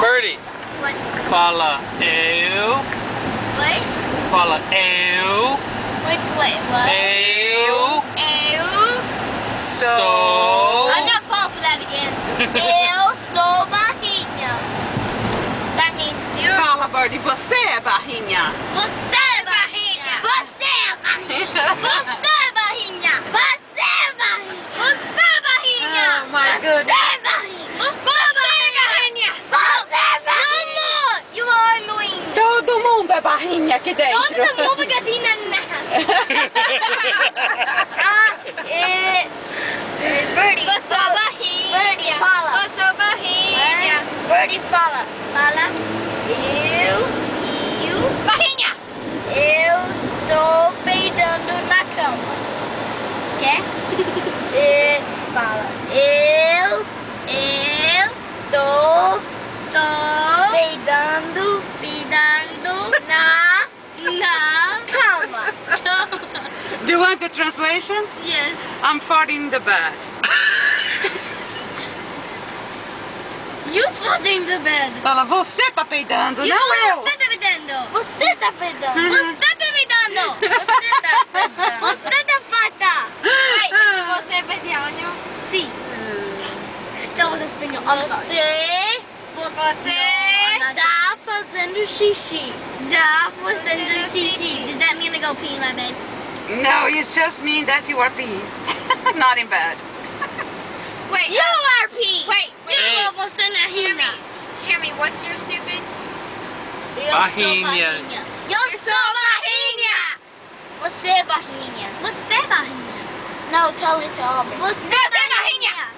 Birdie, What? fala eu. Wait. Fala eu. Wait, what? Eu I'm estou. not falling for that again. Eu estou barrinha. That means you're... Fala, Birdie, você é barrinha. Você é barrinha. Você é barrinha. Você é barrinha. Você é barrinha. Você é barrinha. Oh, my Você goodness. é barrinha. Você é barrinha. Você é barrinha. You are annoying. Todo mundo é barrinha aqui dentro. Todo mundo gatina Birdie. Você é barrinha. Birdie, fala. Você é barrinha. Birdie, fala. Fala. Eu. Barrinha. Eu estou peidando na cama. Quer? Fala. Eu estou peidando na cama. Do you want the translation? Yes. I'm farting in the bed. You farting the bed. Fala, você tá peidando, não eu. Você tá peidando. Você tá peidando. Você tá peidando. Você tá peidando. Você tá fata. Wait, você é peidando? Sim. Então você é espanhol. Você tá fazendo xixi. Tá fazendo xixi. Does that mean I go pee in my bed? No, it just means that you are peeing. Not in bed. Wait. You are peeing. Wait, You are você na rima. Hear me, what's your stupid? Eu sou Barrinha. Eu sou barrinha. Você é barrinha. Você é barrinha. No, tell it to Aubrey. Você é barrinha.